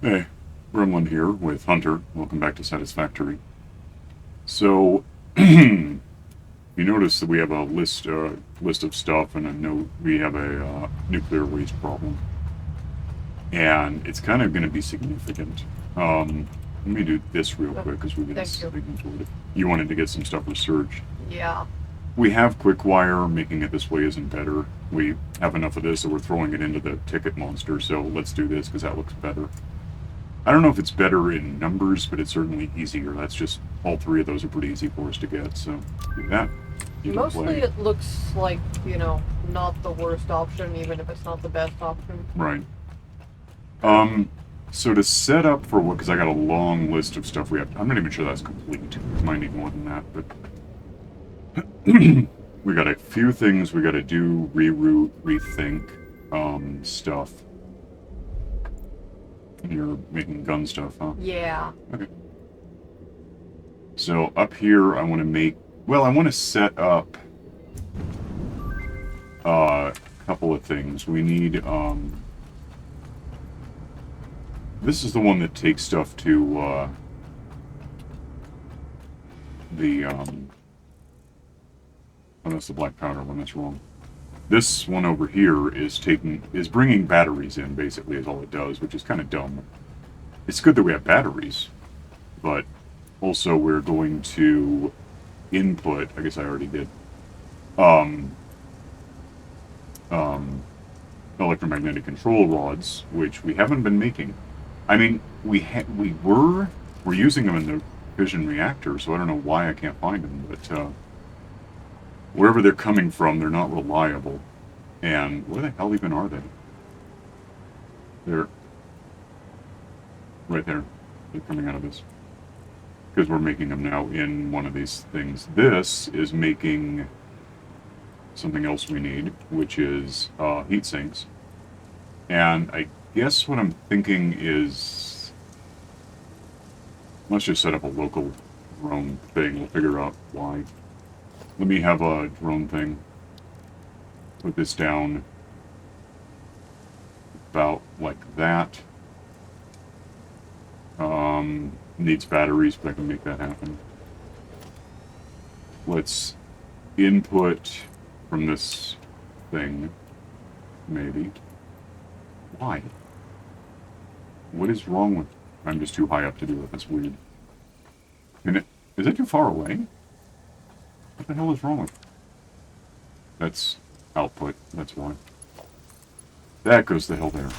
Hey, Gremlin here with Hunter. Welcome back to Satisfactory. So, you notice that we have a list of stuff, and a note. We have a nuclear waste problem, and it's kind of going to be significant. Let me do this real Oh, quick because we've been thank you. speaking toward it. You wanted to get some stuff researched. Yeah. We have Quickwire. Making it this way isn't better. We have enough of this, so we're throwing it into the ticket monster. So let's do this because that looks better. I don't know if it's better in numbers, but it's certainly easier. That's just all three of those are pretty easy for us to get. So do that. You can Mostly play. it looks like, not the worst option, even if it's not the best option. Right. Um. So to set up for what? Because I got a long list of stuff we have. I'm not even sure that's complete. Might need more than that, but we got a few things we got to do. Reroute, rethink, stuff. You're making gun stuff, huh? Yeah. Okay. So up here, I want to make. Well, I want to set up a couple of things. We need this is the one that takes stuff to the oh, that's the black powder one. That's wrong. This one over here is bringing batteries in. Basically, is all it does, which is kind of dumb. It's good that we have batteries, but also we're going to input. I guess I already did. Um, um, Electromagnetic control rods, which we haven't been making. I mean, we're using them in the fission reactor, so I don't know why I can't find them. But wherever they're coming from, they're not reliable. And where the hell even are they? They're right there. They're coming out of this because we're making them now in one of these things. This is making something else we need, which is heat sinks. And I guess what I'm thinking is let's just set up a local drone thing. We'll figure out why. Let me have a drone thing. Put this down about like that. Needs batteries, but I can make that happen. Let's input from this thing, maybe. Why? What is wrong with? I'm just too high up to do it. That's weird. Is it too far away? What the hell is wrong with? That's output. That's why. That goes the hell there.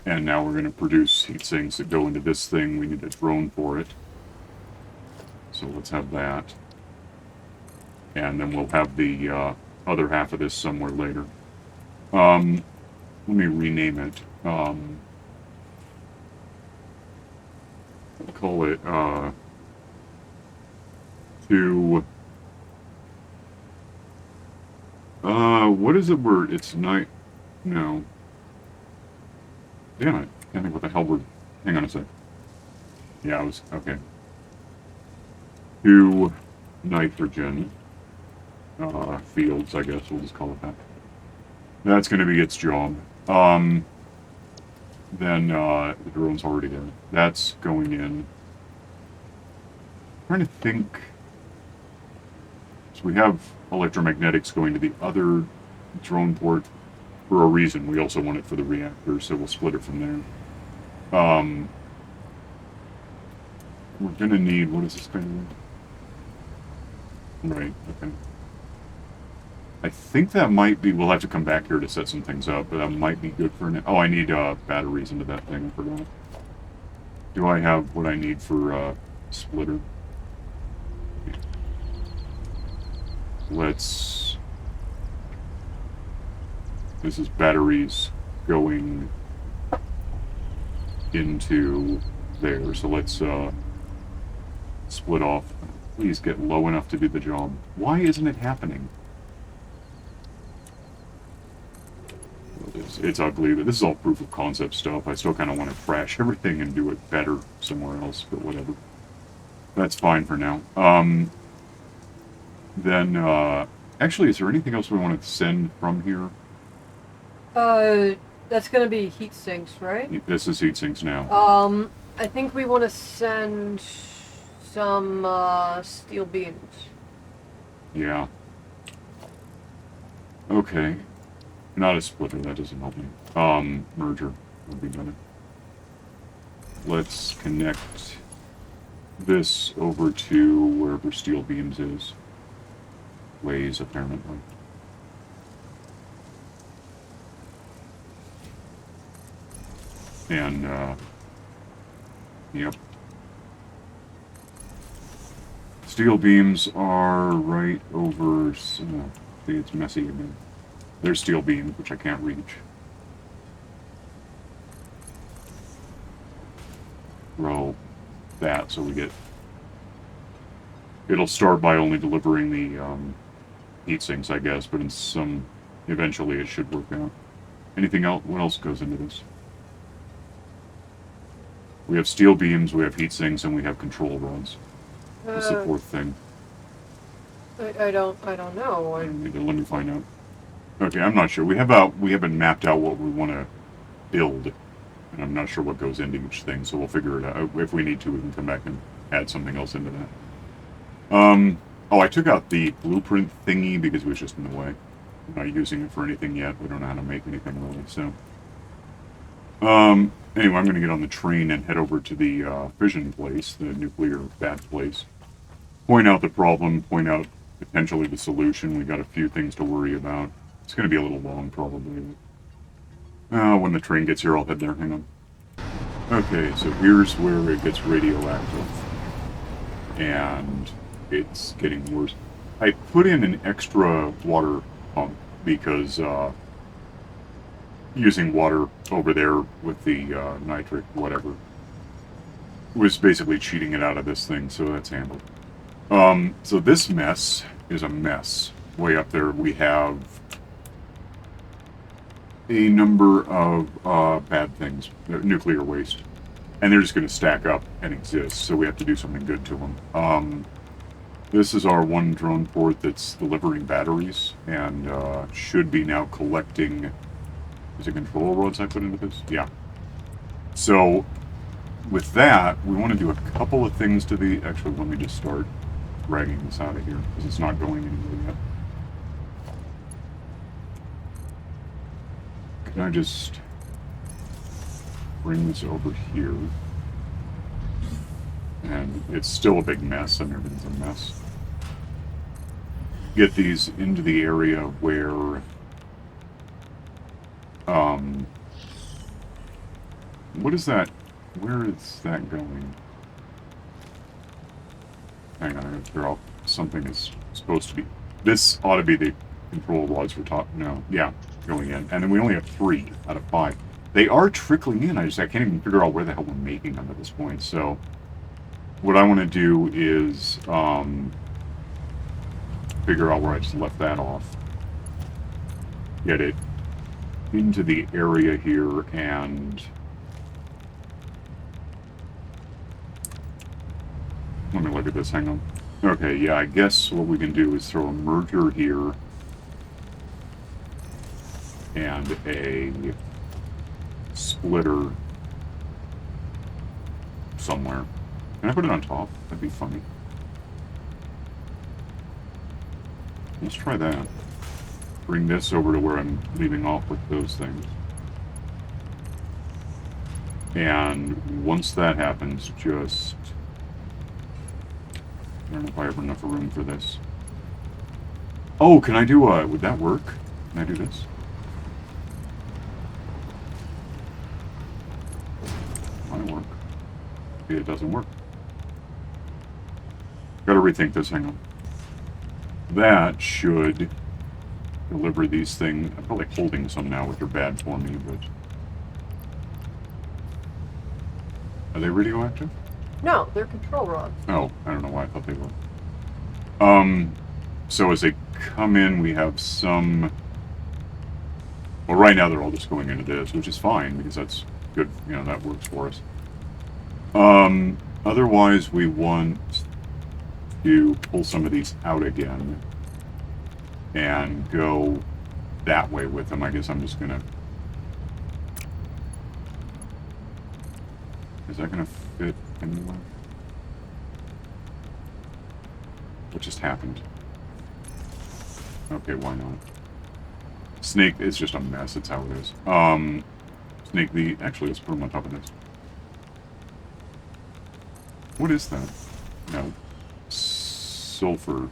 And now we're going to produce heat sinks that go into this thing. We need a drone for it. So let's have that. And then we'll have the other half of this somewhere later. Um, Let me rename it. I'll call it to what is it? Word? It's night. No. Damn it! Can't think what the hell we're. Hang on a sec. Yeah, I was okay. To nitrogen fields, I guess we'll just call it that. That's going to be its job. Then the drone's already in. That's going in. I'm trying to think. So we have electromagnetics going to the other drone port for a reason. We also want it for the reactor, so we'll split it from there. We're gonna need what is this thing? Right. Okay. I think that might be. We'll have to come back here to set some things up, but that might be good for now. Oh, I need batteries into that thing. I forgot. Do I have what I need for splitter? Let's. This is batteries going into there. So let's split off. Please get low enough to do the job. Why isn't it happening? It's ugly, but this is all proof of concept stuff. I still kind of want to crash everything and do it better somewhere else, but whatever. That's fine for now. Then, actually, is there anything else we want to send from here? Uh, That's gonna be heat sinks, right? This is heat sinks now. I think we want to send some steel beams. Yeah. Okay. Not a splitter, that doesn't help me. Merger would be better. Let's connect this over to wherever steel beams is. Ways, apparently. And, yep. Steel beams are right over... see, it's messy again. There's steel beams, which I can't reach. Roll that so we get... It'll start by only delivering the heat sinks, I guess, but in some... Eventually it should work out. Anything else? What else goes into this? We have steel beams, we have heat sinks, and we have control rods. What's the fourth thing? I don't know. Let me find out. Okay, I'm not sure. We haven't mapped out what we want to build, and I'm not sure what goes into each thing. So we'll figure it out. If we need to, we can come back and add something else into that. Oh, I took out the blueprint thingy because it was just in the way. We're not using it for anything yet. We don't know how to make anything really. So, anyway, I'm going to get on the train and head over to the fission place, the nuclear bat place. Point out the problem. Point out potentially the solution. We got a few things to worry about. It's going to be a little long, probably. When the train gets here, I'll head there. Hang on. Okay, so here's where it gets radioactive. And it's getting worse. I put in an extra water pump because using water over there with the nitric, whatever, was basically cheating it out of this thing, so that's handled. So this mess is a mess. Way up there we have a number of bad things, nuclear waste. And they're just going to stack up and exist, so we have to do something good to them. This is our one drone port that's delivering batteries, and should be now collecting... Is it control rods I put into this? Yeah. So, with that, we want to do a couple of things to the... Actually, let me just start dragging this out of here, because it's not going anywhere yet. Can I just bring this over here? And it's still a big mess, and everything's a mess. Get these into the area where... what is that? Where is that going? Hang on, I gotta figure out something is supposed to be... This ought to be the control rods for top... No, yeah, going in. And then we only have 3 out of 5. They are trickling in, I can't even figure out where the hell we're making them at this point, so... What I want to do is, figure out where I just left that off. Get it into the area here, and... Let me look at this, hang on. Okay, yeah, I guess what we can do is throw a merger here, and a splitter somewhere. Can I put it on top? That'd be funny. Let's try that. Bring this over to where I'm leaving off with those things. And once that happens, just... I don't know if I have enough room for this. Oh, can I do would that work? Can I do this? Might work. Maybe it doesn't work. Gotta rethink this, hang on. That should deliver these things. I'm probably holding some now, which are bad for me, but... Are they radioactive? No, they're control rods. Oh, I don't know why I thought they were. So as they come in, we have some... Well, right now they're all just going into this, which is fine, because that's good, you know, that works for us. Otherwise, we want to pull some of these out again and go that way with them. I guess I'm just gonna Is that going to fit anywhere? What just happened? Okay, why not? Snake, it's just a mess. It's how it is. Snake the... Actually, let's put him on top of this. What is that? No. Sulfur.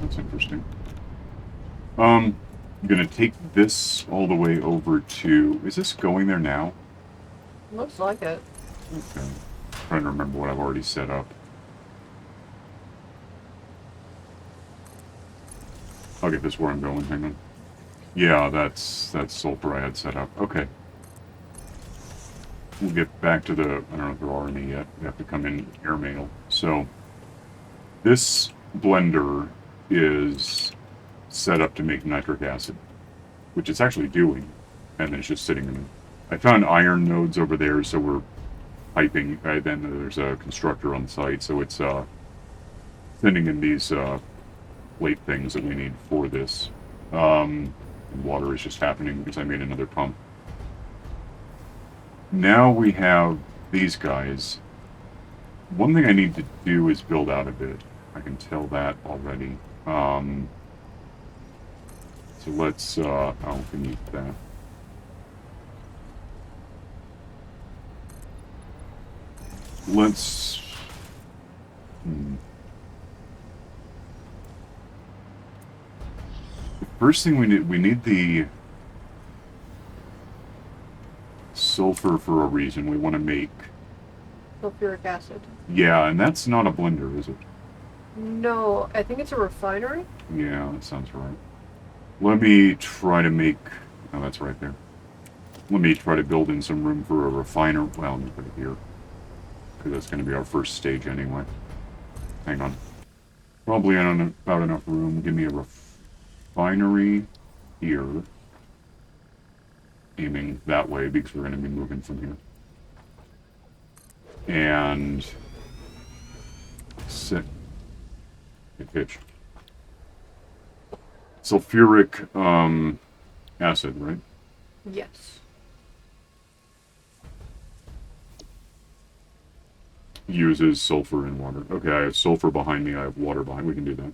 That's interesting. I'm gonna take this all the way over to... Is this going there now? Looks like it. Okay. Trying to remember what I've already set up. I'll get this where I'm going, hang on. Yeah, that's sulfur I had set up. Okay. We'll get back to the... I don't know if there are any yet. We have to come in airmail. So, this blender is set up to make nitric acid, which it's actually doing, and it's just sitting in... I found iron nodes over there, so we're piping. Then there's a constructor on site, so it's sending in these plate things that we need for this. And water is just happening because I made another pump. Now we have these guys. One thing I need to do is build out a bit. I can tell that already. So let's, oh, we need that. Let's, The first thing we need the sulfur for a reason. We want to make... Sulfuric acid. Yeah, and that's not a blender, is it? No, I think it's a refinery. Yeah, that sounds right. Let me try to make... Oh, that's right there. Let me try to build in some room for a refiner. Well, let me put it here. Because that's going to be our first stage anyway. Hang on. Probably about enough room. Give me a refinery here. Aiming that way because we're going to be moving from here. And... Sit. Get hitched. Sulfuric acid, right? Yes. Uses sulfur and water. Okay, I have sulfur behind me, I have water behind me. We can do that.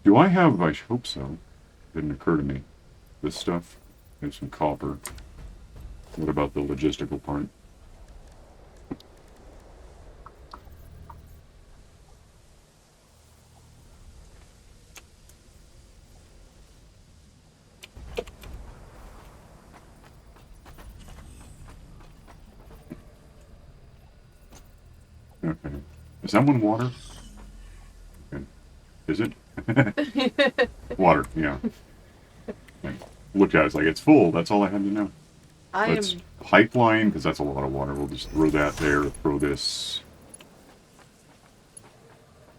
Do I have... I hope so. Didn't occur to me. This stuff. I have some copper. What about the logistical part? Okay. Is that one water? Okay. Is it? Water, yeah. Okay. Look at it, it's like it's full. That's all I had to know. Let's pipeline, because that's a lot of water. We'll just throw that there. Throw this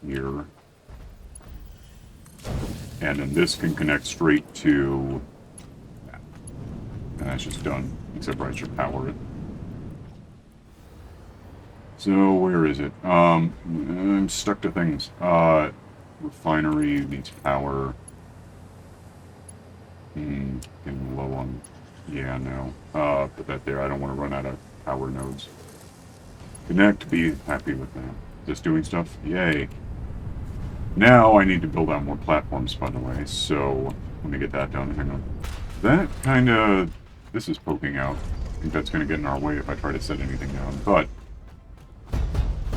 here. And then this can connect straight to that. And that's just done. Except I should power it. So, where is it? I'm stuck to things. Refinery needs power. Getting low on... Yeah, no. Put that there. I don't want to run out of power nodes. Connect, be happy with that. Just doing stuff? Yay. Now I need to build out more platforms, by the way, so let me get that done. Hang on. That kind of... This is poking out. I think that's going to get in our way if I try to set anything down, but...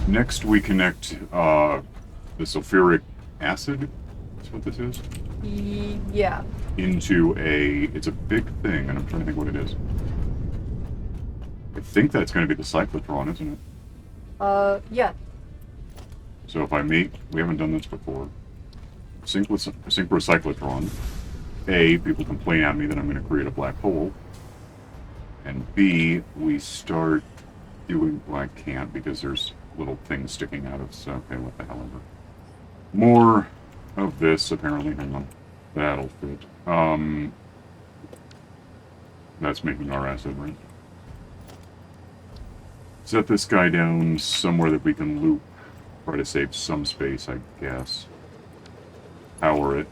Next we connect the sulfuric acid, that's what this is? Yeah. Into a... It's a big thing, and I'm trying to think what it is. I think that's going to be the cyclotron, isn't it? Yeah. So if I make... We haven't done this before. Synchrocyclotron. A, people complain at me that I'm going to create a black hole. And B, we start doing... Well, I can't because there's little things sticking out of... So, okay, what the hell ever. More of this, apparently. Hang on. That'll fit. That's making our acid, right? Set this guy down somewhere that we can loop. Try to save some space, I guess. Power it.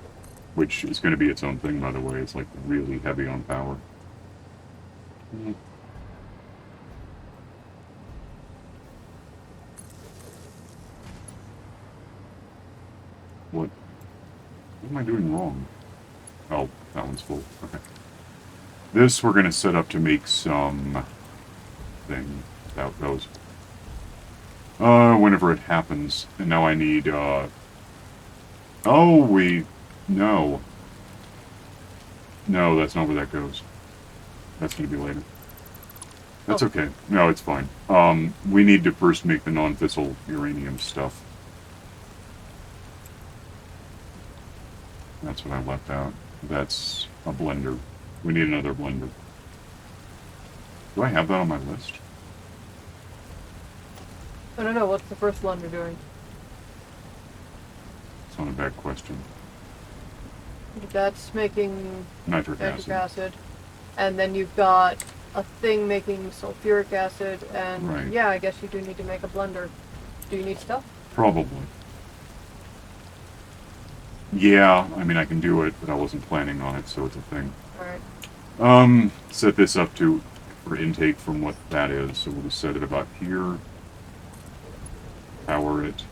Which is going to be its own thing, by the way. It's like really heavy on power. What am I doing wrong? Oh, that one's full. Okay. This we're going to set up to make some thing. That goes. Whenever it happens. And now I need, Oh, no. No, that's not where that goes. That's going to be later. That's okay. No, it's fine. We need to first make the non-fissile uranium stuff. That's what I left out. That's a blender. We need another blender. Do I have that on my list? I don't know, what's the first one you're doing? It's not a bad question. That's making Nitric acid. And then you've got a thing making sulfuric acid, and Right. yeah, I guess you do need to make a blender. Do you need stuff? Probably. Yeah, I mean I can do it, but I wasn't planning on it, so it's a thing. Alright. Set this up for intake from what that is, so we'll just set it about here. Power it,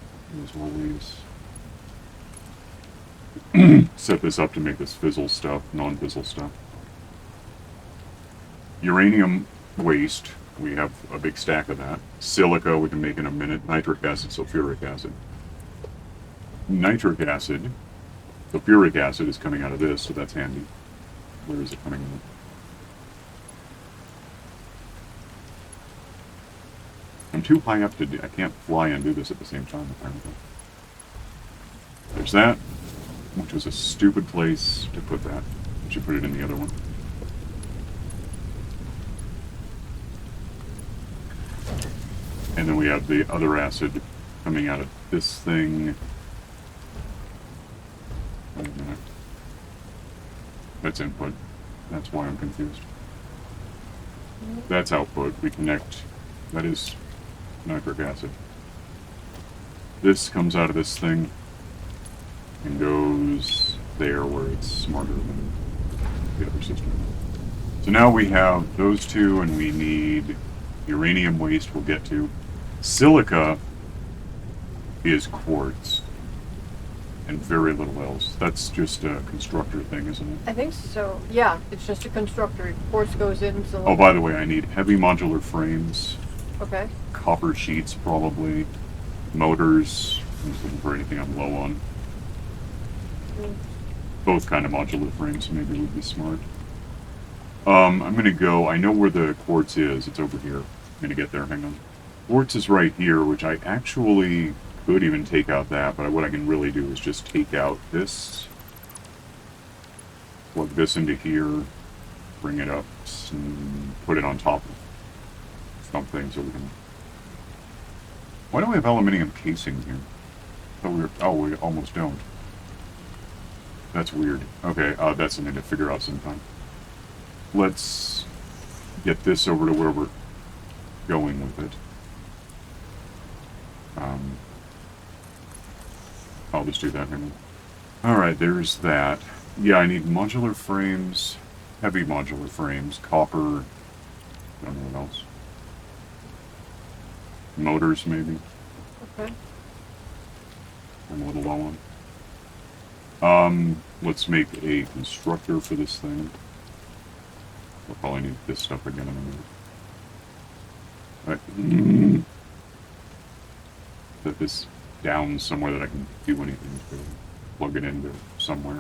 as always. Set this up to make this fizzle stuff, non-fizzle stuff. Uranium waste, we have a big stack of that. Silica, we can make in a minute. Nitric acid, sulfuric acid. Nitric acid, sulfuric acid is coming out of this, so that's handy. Where is it coming out? I'm too high up to do. I can't fly and do this at the same time, apparently. There's that, which was a stupid place to put that. I should put it in the other one. And then we have the other acid coming out of this thing. Wait a minute. That's input. That's why I'm confused. That's output. We connect. That is nitric acid. This comes out of this thing and goes there where it's smarter than the other system. So now we have those two, and we need uranium waste we'll get to. Silica is quartz and very little else. That's just a constructor thing, isn't it? I think so. Yeah, it's just a constructor. Quartz goes into. Oh, by the way, I need heavy modular frames. Okay. Copper sheets, probably. Motors. I'm just looking for anything I'm low on. Both kind of modular frames maybe would be smart. I'm going to go. I know where the quartz is. It's over here. I'm going to get there. Hang on. Quartz is right here, which I actually could even take out that, but what I can really do is just take out this. Plug this into here. Bring it up and put it on top of something so we can... Why do we have aluminium casing here? We almost don't. That's weird. Okay, that's something to figure out sometime. Let's get this over to where we're going with it. I'll just do that. Alright, there's that. Yeah, I need modular frames, heavy modular frames, copper, I don't know what else. Motors, maybe. Okay. I'm a little low on. Let's make a constructor for this thing. We'll probably need this stuff again in a minute. Alright. Set this down somewhere that I can do anything to. Plug it into somewhere.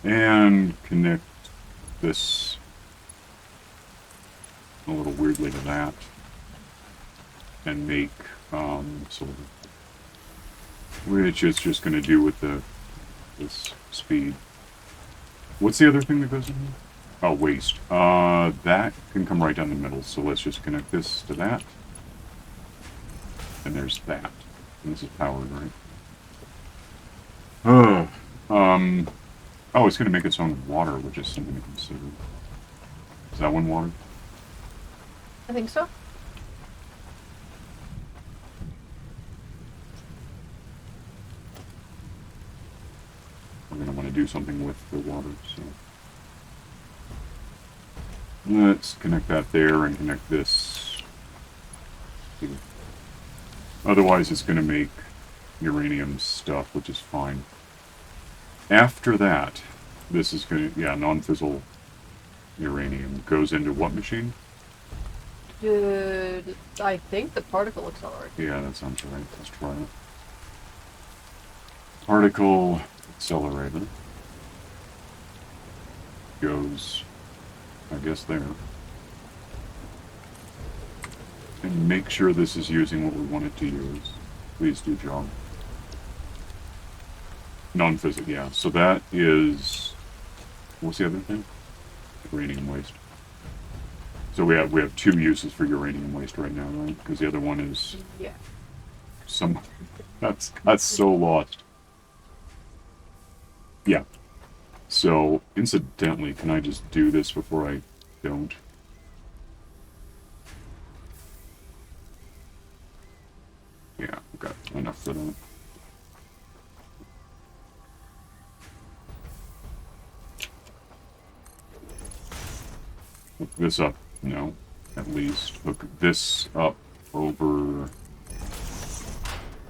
And connect this a little weirdly to that. And make silver. Which is just going to do with this speed. What's the other thing that goes in here? Oh, waste. That can come right down the middle, so let's just connect this to that. And there's that. And this is powered, right? Oh, it's going to make its own water, which is something to consider. Is that one water? I think so. We're going to want to do something with the water, so... Let's connect that there and connect this. Otherwise, it's going to make uranium stuff, which is fine. After that, this is going to, yeah, non-fissile uranium goes into what machine? I think the particle accelerator. Yeah, that sounds right. Let's try it. Particle accelerator goes, I guess, there. And make sure this is using what we want it to use. Please do, job. Non-physical, yeah. So that is, what's the other thing? Uranium waste. So we have two uses for uranium waste right now, right? Because the other one is Yeah. some. That's so lost. Yeah. So incidentally, can I just do this before I don't? Yeah, okay, enough for that. Hook this up, no, at least. Hook this up over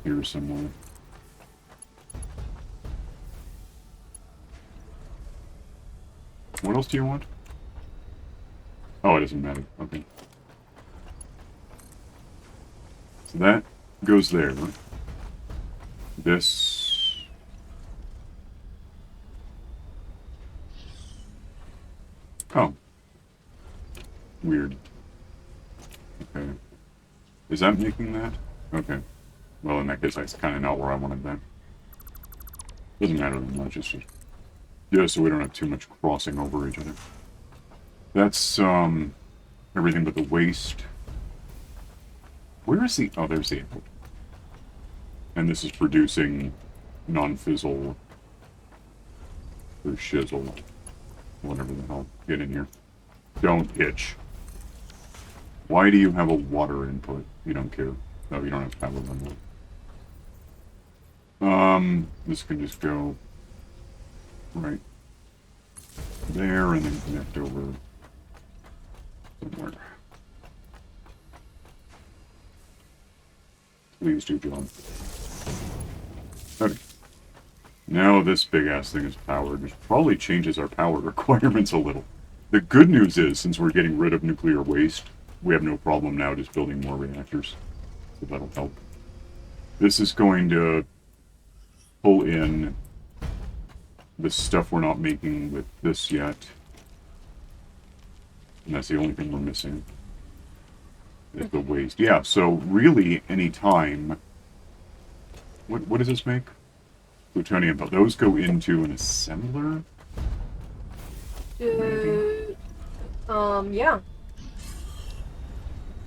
here somewhere. What else do you want? Oh, it doesn't matter. Okay. So that goes there. This... Oh. Weird. Okay. Is that making that? Okay. Well, in that case, that's kind of not where I wanted that. Doesn't matter that much, it's just... Yeah, so we don't have too much crossing over each other. That's, everything but the waste. Where is the... Oh, there's the input. And this is producing non-fizzle or shizzle. Whatever the hell. Get in here. Don't itch. Why do you have a water input? You don't care. No, you don't have power on that. This can just go right there and then connect over somewhere. Please do, John. Okay. Now this big ass thing is powered, which probably changes our power requirements a little. The good news is, since we're getting rid of nuclear waste, we have no problem now just building more reactors. So that'll help. This is going to pull in the stuff we're not making with this yet. And that's the only thing we're missing. Is the waste. Yeah, so really, any time... What does this make? Plutonium, but those go into an assembler? Yeah.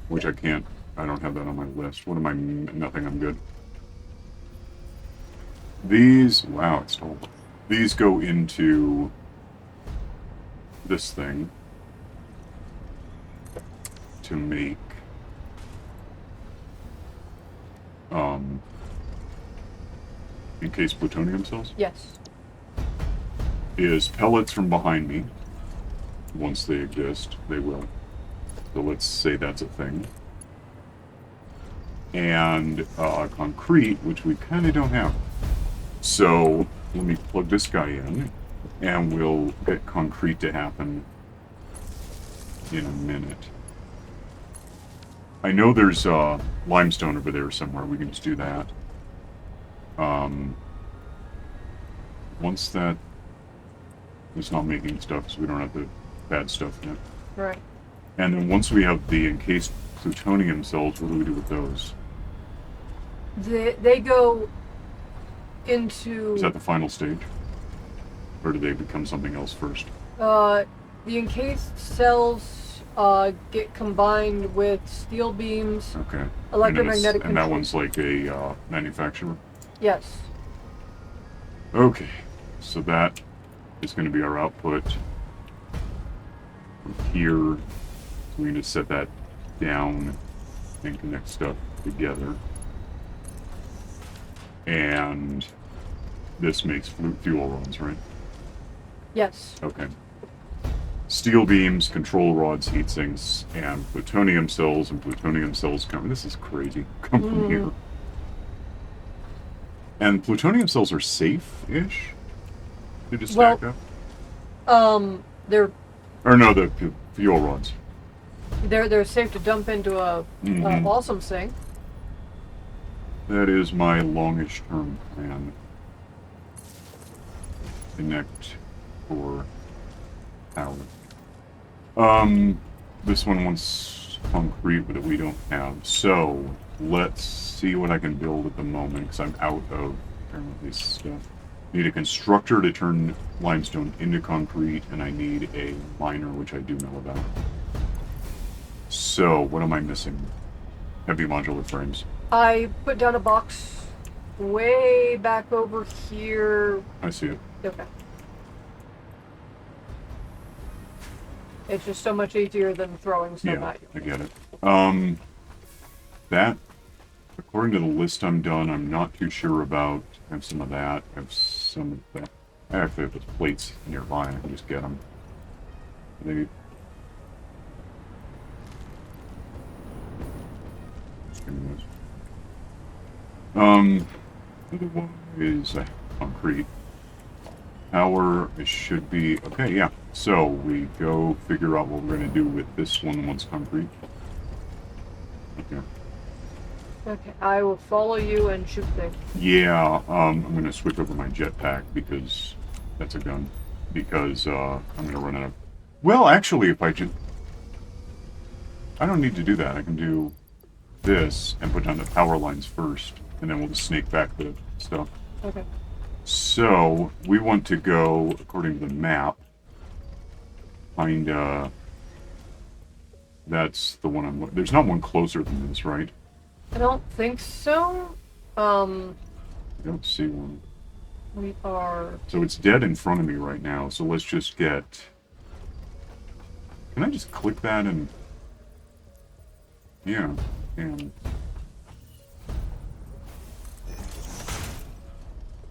Which I can't... I don't have that on my list. What am I... Nothing, I'm good. These... Wow, it's tall. These go into... this thing. To make... encased plutonium cells? Yes. Is pellets from behind me. Once they exist, they will. So let's say that's a thing. And concrete, which we kind of don't have. So let me plug this guy in, and we'll get concrete to happen in a minute. I know there's limestone over there somewhere. We can just do that. Once that is not making stuff, so we don't have the bad stuff yet. Right. And then once we have the encased plutonium cells, what do we do with those? They go into... Is that the final stage? Or do they become something else first? The encased cells get combined with steel beams, Okay. electromagnetic and that control. one's like a manufacturer? Yes. Okay. So that is going to be our output. From here, so we can just set that down and connect stuff together. And this makes fuel rods, right? Yes. Okay. steel beams, control rods, heat sinks, and plutonium cells. And plutonium cells come. This is crazy. Come from here. And plutonium cells are safe-ish. They just stack up. They're Or no, the fuel rods. they're safe to dump into a awesome sink. That is my longish term plan. Connect for power. This one wants concrete, but we don't have. So let's see what I can build at the moment, because I'm out of apparently stuff. Need a constructor to turn limestone into concrete, and I need a miner, which I do know about. So what am I missing? Heavy modular frames. I put down a box way back over here. I see it. Okay. It's just so much easier than throwing stuff Yeah, at you. I get it. That, according to the list I'm done, I'm not too sure about. I have some of that. I have some of that. I actually have those plates nearby. I can just get them. They... Other one is concrete. Power, it should be... Okay, yeah. So, we go figure out what we're going to do with this one once concrete. Okay. Okay, I will follow you and shoot things. Yeah, I'm going to switch over my jetpack because that's a gun. Because I'm going to run out of... Well, actually, if I just... I don't need to do that. I can do this and put down the power lines first, and then we'll just snake back the stuff. Okay. So, we want to go, according to the map, find, that's the one I'm... There's not one closer than this, right? I don't think so. I don't see one. We are... So it's dead in front of me right now, so let's just get... Can I just click that and... Yeah, and...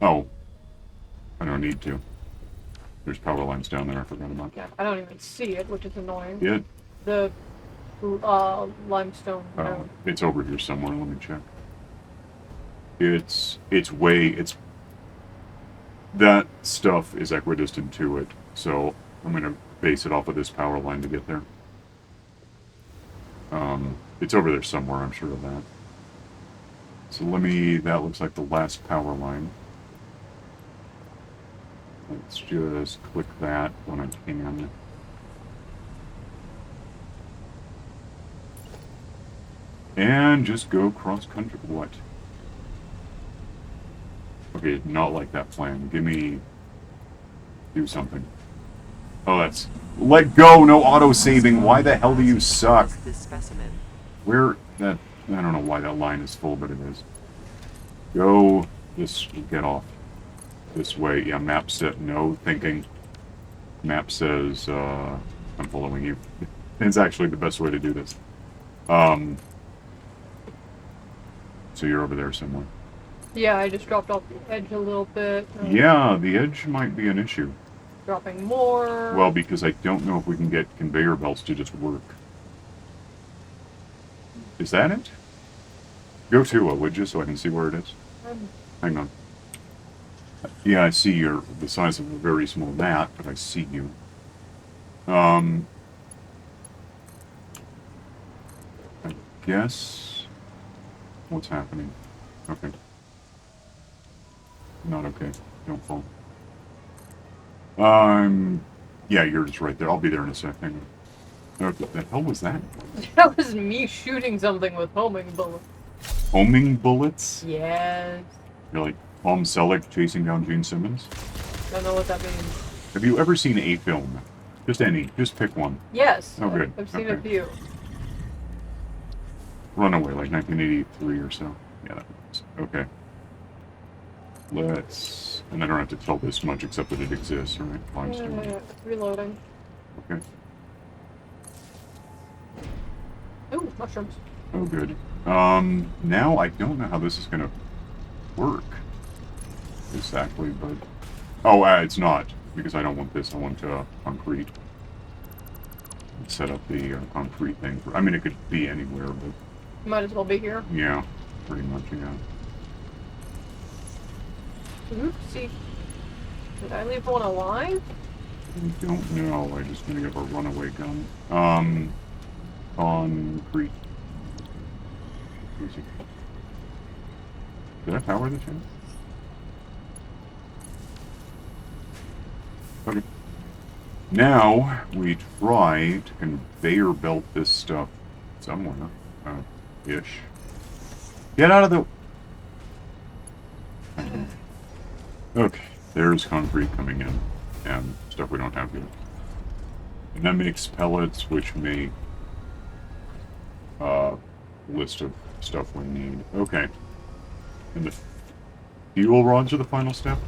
Oh. I don't need to. There's power lines down there, I forgot about. Yeah, I don't even see it, which is annoying. It? The limestone. Oh, No. it's over here somewhere, let me check. It's way... That stuff is equidistant to it, so I'm going to base it off of this power line to get there. It's over there somewhere, I'm sure of that. So that looks like the last power line. Let's just click that when I can. And just go cross-country. What? Okay, not like that plan. Do something. Oh, that's... Let go! No auto-saving! Why the hell do you suck? Where... That... I don't know why that line is full, but it is. Go... Get off. This way. Yeah, map set... No thinking. Map says, I'm following you. It's actually the best way to do this. So you're over there somewhere. Yeah, I just dropped off the edge a little bit. Yeah, the edge might be an issue. Dropping more. Well, because I don't know if we can get conveyor belts to just work. Is that it? Go to it, would you, so I can see where it is? Hang on. Yeah, I see you're the size of a very small gnat, but I see you. I guess... What's happening? Okay. Not okay. Don't fall. Yeah, you're just right there. I'll be there in a second. What the hell was that? That was me shooting something with homing bullets. Homing bullets? Yes. You're like Tom Selleck chasing down Gene Simmons? Don't know what that means. Have you ever seen a film? Just any. Just pick one. Yes. Oh, good. I've seen Okay. a few. Runaway, like 1983 or so. Yeah, that was. Okay. Let's... And I don't have to tell this much except that it exists, right? Limestone. Reloading. Okay. Ooh, mushrooms. Oh, good. Now I don't know how this is gonna work. Exactly, but... Oh, it's not. Because I don't want this. I want, concrete. Set up the concrete thing. I mean, it could be anywhere, but Might as well be here. yeah, pretty much, yeah. Oopsie. Did I leave one alive? I don't know. I just gonna give a runaway gun. Concrete. Easy. Did I power this in? Okay. Now we try to conveyor belt this stuff somewhere. Ish. Get out of the... Okay, there's concrete coming in, and stuff we don't have yet. And that makes pellets, which make list of stuff we need. Okay. And the fuel rods are the final step?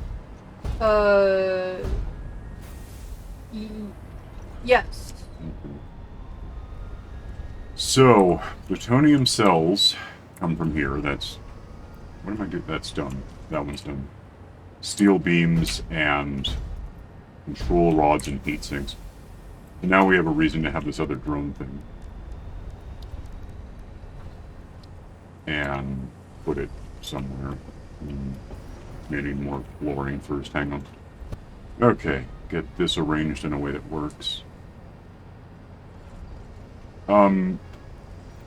Yes. Okay. So, plutonium cells come from here. That's... What am I doing? That's done. That one's done. Steel beams and control rods and heat sinks. And now we have a reason to have this other drone thing. And put it somewhere. Maybe more flooring first. Hang on. Okay, get this arranged in a way that works.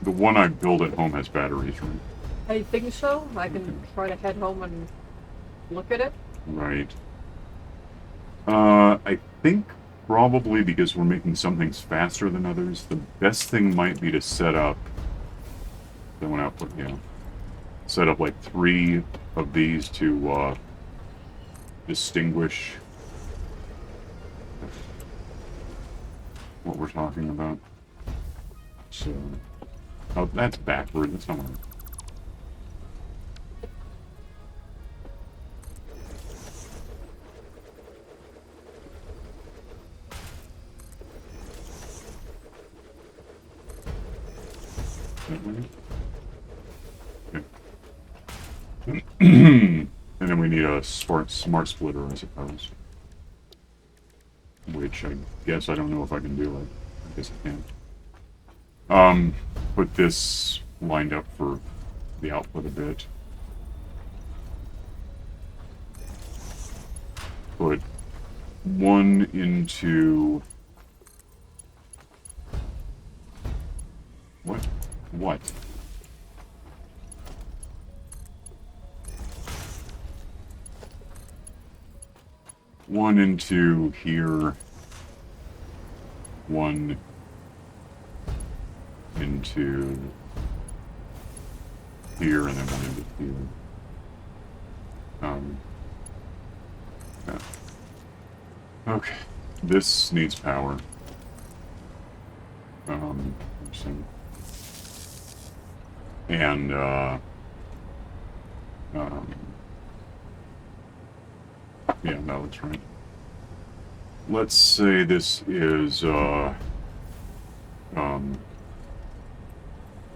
The one I build at home has batteries, right? I think so. I can try to head home and look at it. Right. I think probably because we're making some things faster than others, the best thing might be to set up... That one output, yeah. Set up like 3 of these to distinguish what we're talking about. So, oh, that's backward. That's not what Okay. And then we need a smart splitter, I suppose. Which I guess I don't know if I can do it. I guess I can. Put this lined up for the output a bit. Put one into... What? What? One into here. One into here, and then one into here. Yeah. Okay. This needs power. And, yeah, no, that's right. Let's say this is,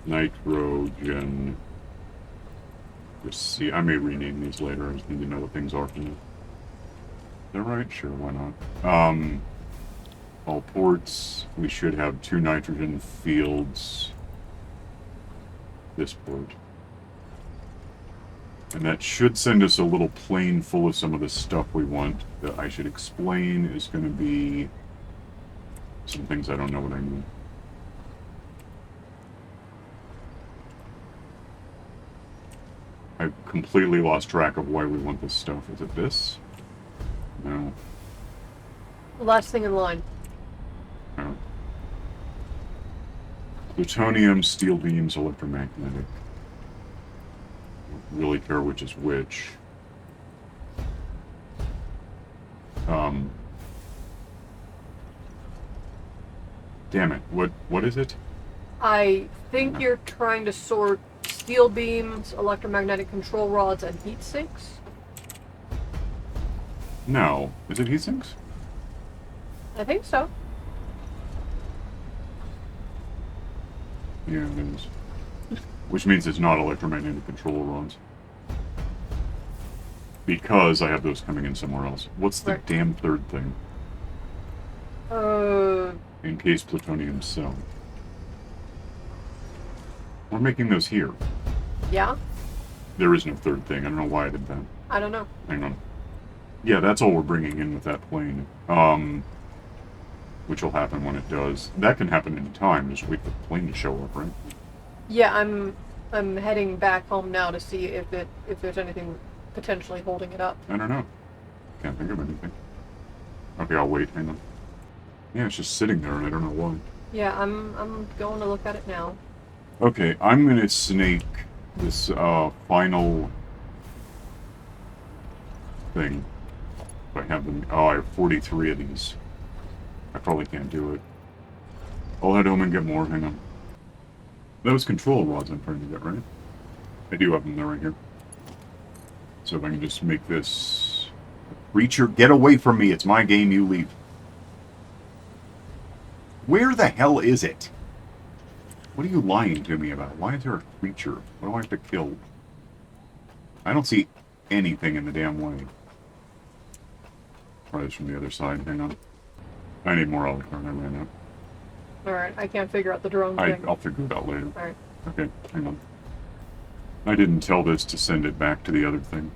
nitrogen. Just see, I may rename these later. I just need to know what things are for me. Is that right? Sure, why not? All ports, we should have 2 nitrogen fields. This port. And that should send us a little plane full of some of the stuff we want. That I should explain is going to be some things I don't know what I mean. I've completely lost track of why we want this stuff. Is it this? No. Last thing in line. No. Plutonium, steel beams, electromagnetic. Don't really care which is which. Damn it. What is it? I think you're trying to sort steel beams, electromagnetic control rods, and heat sinks. No. Is it heat sinks? I think so. Yeah, it is. Which means it's not electromagnetic control rods. Because I have those coming in somewhere else. What's the Right. damn third thing? in case plutonium cell. We're making those here. Yeah? There is no third thing. I don't know why I did that. I don't know. Hang on. Yeah, that's all we're bringing in with that plane. Which will happen when it does. That can happen any time. Just wait for the plane to show up, right? Yeah, I'm heading back home now to see if there's anything potentially holding it up. I don't know. Can't think of anything. Okay, I'll wait. Hang on. Yeah, it's just sitting there, and I don't know why. Yeah, I'm going to look at it now. Okay, I'm gonna snake this final thing. If I have them. Oh, I have 43 of these. I probably can't do it. I'll head home and get more. Hang on. Those control rods I'm trying to get, right? I do have them. They're right here. So if I can just make this... Creature, get away from me. It's my game. You leave. Where the hell is it? What are you lying to me about? Why is there a creature? What do I have to kill? I don't see anything in the damn way. Try this from the other side. Hang on. I need more olive oil. I ran out. Alright, I can't figure out the drone thing. I'll figure it out later. Alright. Okay, hang on. I didn't tell this to send it back to the other thing.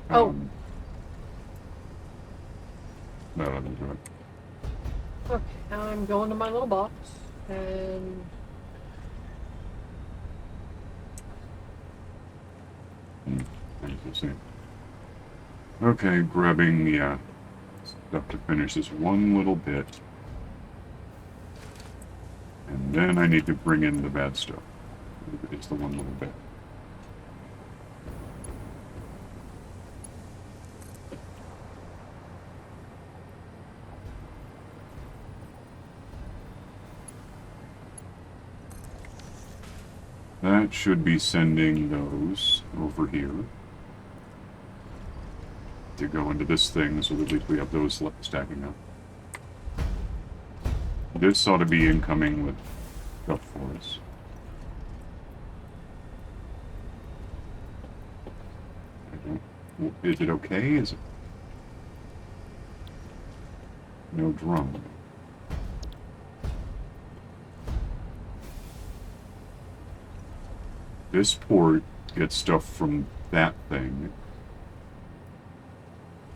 Oh. No, I didn't do it. Okay, now I'm going to my little box, and... We'll see. Okay, grabbing the stuff to finish this one little bit. And then I need to bring in the bad stuff. It's the one little bit. That should be sending those over here to go into this thing, so at least we have those stacking up. This ought to be incoming with stuff for us. Is it okay? Is it... No drum. This port gets stuff from that thing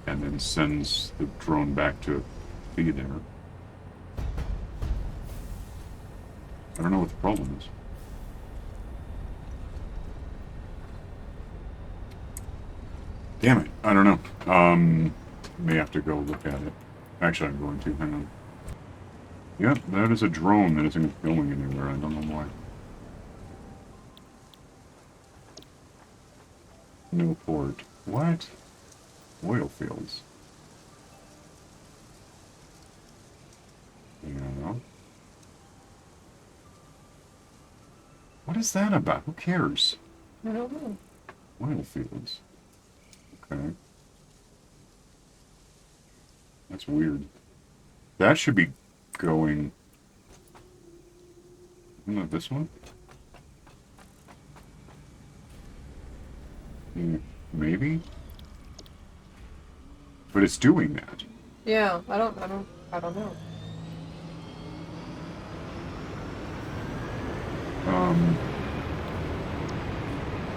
and then sends the drone back to be there. I don't know what the problem is. Damn it, I don't know. May have to go look at it. Actually, I'm going to. Hang on. Yep, that is a drone that isn't going anywhere. I don't know why. No port. What? Oil fields. Yeah. What is that about? Who cares? I don't know. Oil fields. Okay. That's weird. That should be going... Not this one? Maybe? But it's doing that. Yeah, I don't know.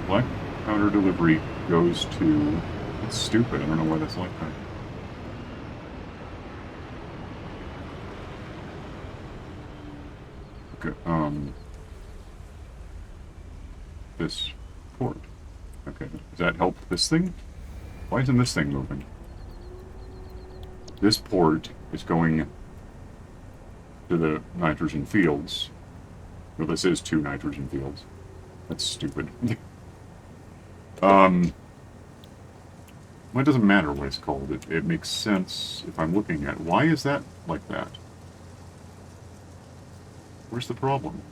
Black powder delivery goes to... It's stupid. I don't know why that's like that. Okay, this port. Okay, does that help this thing? Why isn't this thing moving? This port is going to the nitrogen fields. Well, this is 2 nitrogen fields. That's stupid. Well, it doesn't matter what it's called. It makes sense if I'm looking at it. Why is that like that? Where's the problem?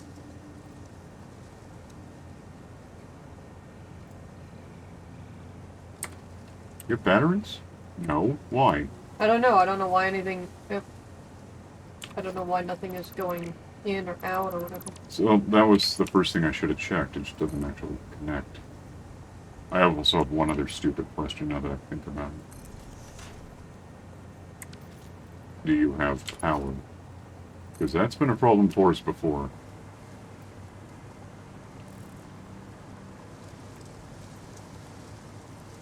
You have batteries? No. Why? I don't know. I don't know why anything... Yep. I don't know why nothing is going in or out or whatever. So that was the first thing I should have checked. It just doesn't actually connect. I also have one other stupid question now that I think about it. Do you have power? Because that's been a problem for us before.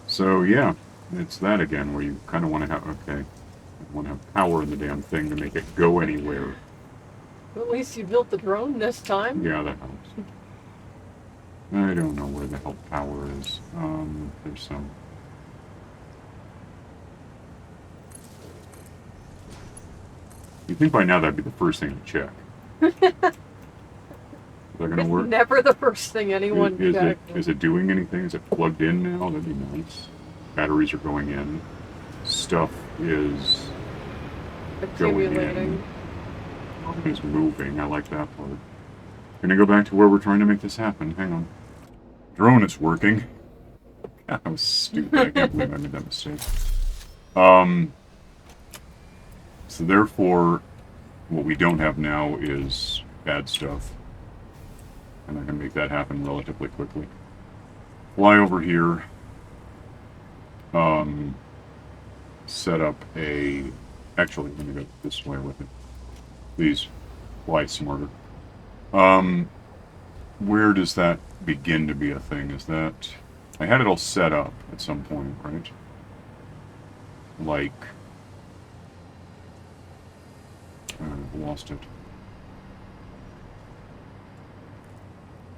So, yeah, it's that again, where you kind of want to have, okay, you want to have power in the damn thing to make it go anywhere. At least you built the drone this time. Yeah, that helps. I don't know where the hell power is. There's some. You'd think by now that'd be the first thing to check. Is that going to It's work? never the first thing anyone checks. Is it doing anything? Is it plugged in now? That'd be nice. Batteries are going in. Stuff is going Accumulating. in. It's moving. I like that part. Gonna go back to where we're trying to make this happen. Hang on. Drone is working. God, that was stupid. I can't believe I made that mistake. So therefore, what we don't have now is bad stuff. And I can make that happen relatively quickly. Fly over here. Set up a... Actually, let me go this way with it. Please, fly smarter. Where does that begin to be a thing? Is that... I had it all set up at some point, right? Like... I've lost it.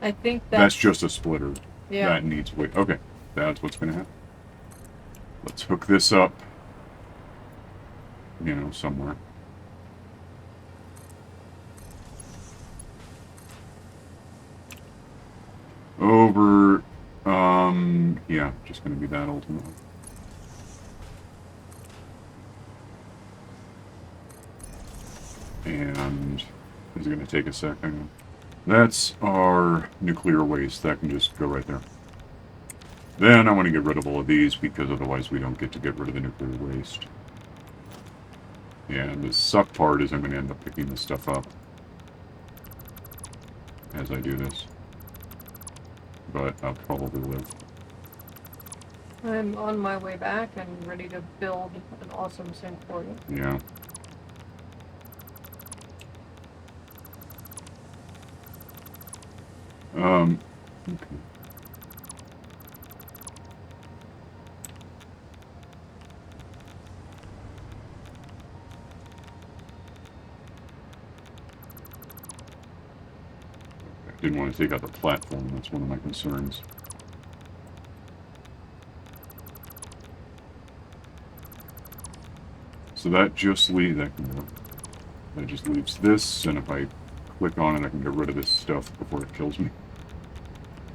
I think That's just a splitter. Yeah. That needs weight. Okay, that's what's going to happen. Let's hook this up, you know, somewhere. Over, yeah, just going to be that ultimately. And is it going to take a second? That's our nuclear waste. That can just go right there. Then I want to get rid of all of these because otherwise we don't get to get rid of the nuclear waste. And the suck part is I'm going to end up picking this stuff up as I do this. But I'll probably live. I'm on my way back and ready to build an awesome sink for you. Yeah. Okay. I didn't want to take out the platform, that's one of my concerns. So that just leaves, that just leaves this, and if I click on it I can get rid of this stuff before it kills me.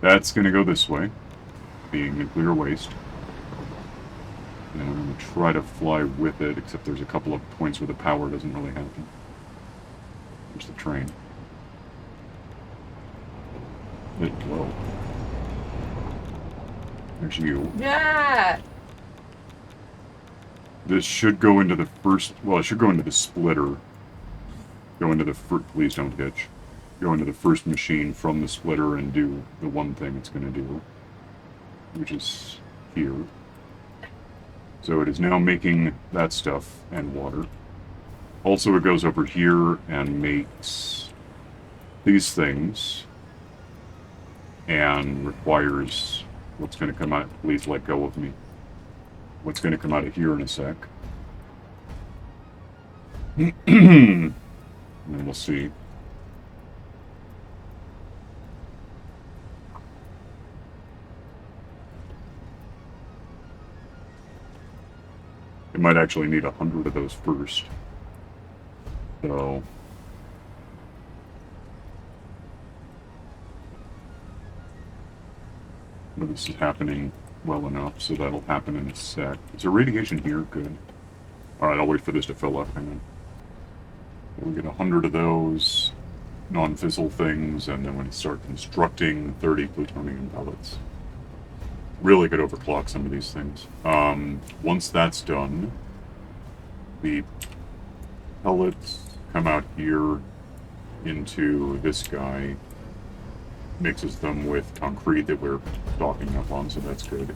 That's going to go this way, being nuclear waste. And I'm going to try to fly with it, except there's a couple of points where the power doesn't really happen. There's the train. Whoa. There's you. Yeah! This should go into the first... Well, it should go into the splitter. Go into the first... Please don't hitch. Go into the first machine from the splitter and do the one thing it's going to do. Which is here. So it is now making that stuff and water. Also, it goes over here and makes these things. And requires what's going to come out. Please let go of me. What's going to come out of here in a sec. And we'll see. It might actually need 100 of those first. So... But this is happening well enough, so that'll happen in a sec. Is there radiation here? Good. Alright, I'll wait for this to fill up. Hang on. We'll get 100 of those non-fissile things, and then when you start constructing 30 plutonium pellets. Really could overclock some of these things. Once that's done, the pellets come out here into this guy, mixes them with concrete that we're stocking up on, so that's good.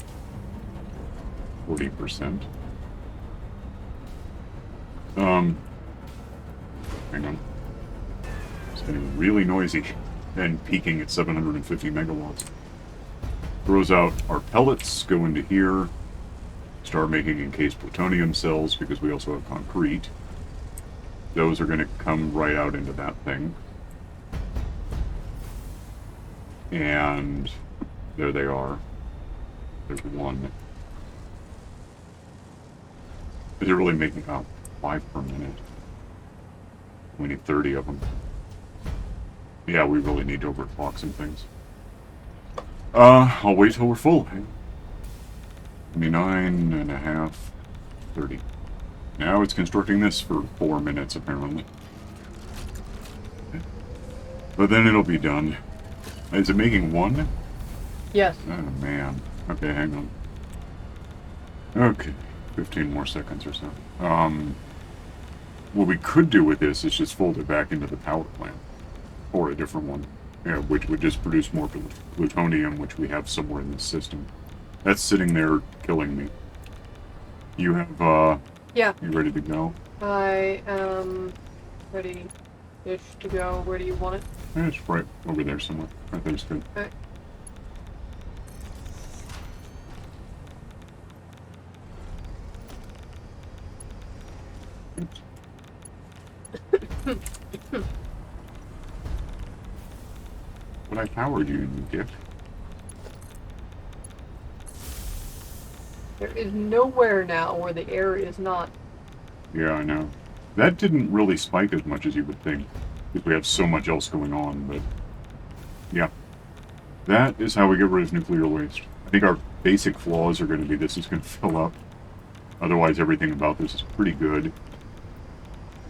40%. Hang on. getting really noisy and peaking at 750 megawatts. Throws out our pellets, go into here, start making encased plutonium cells because we also have concrete. Those are going to come right out into that thing. And there they are. There's one. Is it really making out 5 per minute? We need 30 of them. Yeah, we really need to overclock some things. I'll wait till we're full. Hey? 29.5, 30. Now it's constructing this for 4 minutes, apparently. But then it'll be done. Is it making 1? Yes. Oh, man. Okay, hang on. Okay, 15 more seconds or so. What we could do with this is just fold it back into the power plant. Or a different one. Yeah, which would just produce more plutonium, which we have somewhere in this system. That's sitting there killing me. You have, Yeah. you ready to go? I am ready-ish to go. Where do you want it? Yeah, it's right over there somewhere. Right there's good. Okay. What I powered you, you gift. There is nowhere now where the air is not. Yeah, I know. That didn't really spike as much as you would think, because we have so much else going on, but yeah. That is how we get rid of nuclear waste. I think our basic flaws are going to be this is going to fill up. Otherwise, everything about this is pretty good.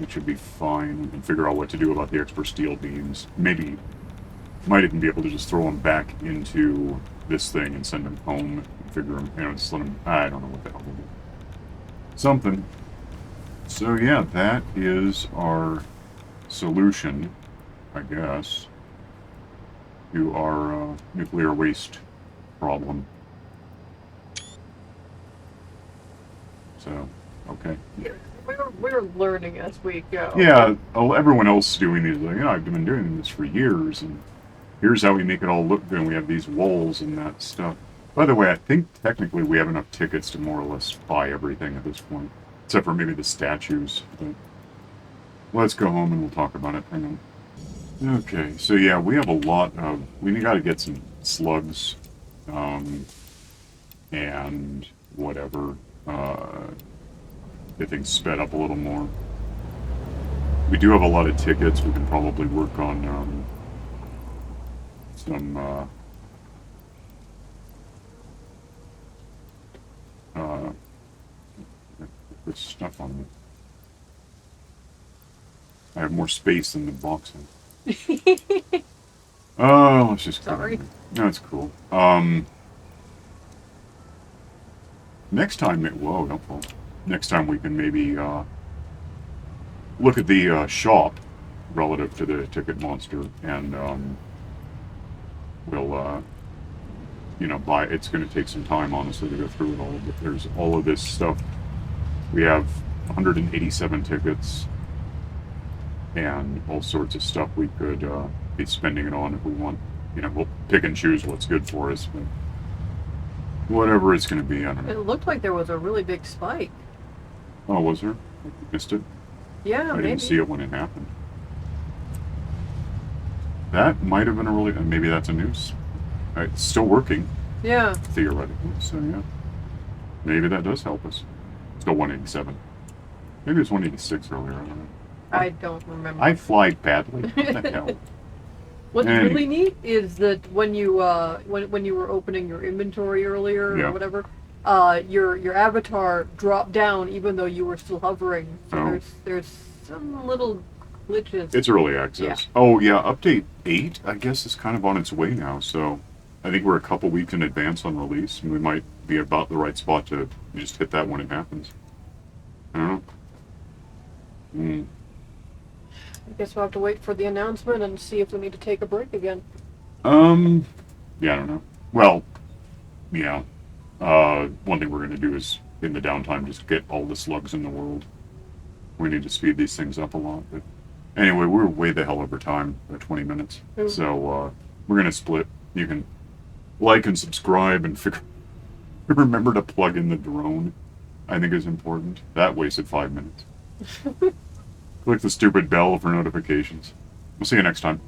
It should be fine. We can figure out what to do about the extra steel beams. Maybe might even be able to just throw them back into this thing and send them home and figure them, just let them, I don't know what the hell they do. Something. So yeah, that is our solution, I guess, to our nuclear waste problem. So, okay. We're learning as we go. Yeah, everyone else is doing these, like, I've been doing this for years, and here's how we make it all look good. We have these walls and that stuff. By the way, I think technically we have enough tickets to more or less buy everything at this point. Except for maybe the statues. But let's go home and we'll talk about it. Hang on. Okay, so yeah, we have a lot of... We got to get some slugs. And whatever. Get things sped up a little more. We do have a lot of tickets. We can probably work on some there's stuff on me. I have more space than the box has. Oh, let's just... Sorry. No, it's cool. Next time... Whoa, don't fall. Next time we can maybe look at the shop relative to the ticket monster, and we'll buy. It's going to take some time, honestly, to go through it all. But there's all of this stuff. We have 187 tickets and all sorts of stuff we could be spending it on if we want. We'll pick and choose what's good for us, but whatever it's going to be, I don't know. It looked like there was a really big spike. Oh, was there? I missed it. Yeah, I maybe. didn't see it when it happened. That might have been a really... Maybe that's a news. It's still working, Yeah. theoretically, so yeah. Maybe that does help us. Still 187. Maybe it's 186 earlier, I don't know. I don't remember. I fly badly. What the hell? What's Anyway. really neat is that when you when you were opening your inventory earlier Yeah. or whatever, your avatar dropped down even though you were still hovering. So Oh. there's some little glitches. It's early access. Oh, yeah, update 8, I guess, is kind of on its way now, so I think we're a couple weeks in advance on release, and we might be about the right spot to just hit that when it happens. I don't know. I guess we'll have to wait for the announcement and see if we need to take a break again. Yeah, I don't know. Well, yeah. One thing we're going to do is, in the downtime, just get all the slugs in the world. We need to speed these things up a lot, but Anyway, we're way the hell over time by 20 minutes. Ooh. So, we're gonna split. You can like and subscribe and remember to plug in the drone. I think is important. That wasted 5 minutes. Click the stupid bell for notifications. We'll see you next time.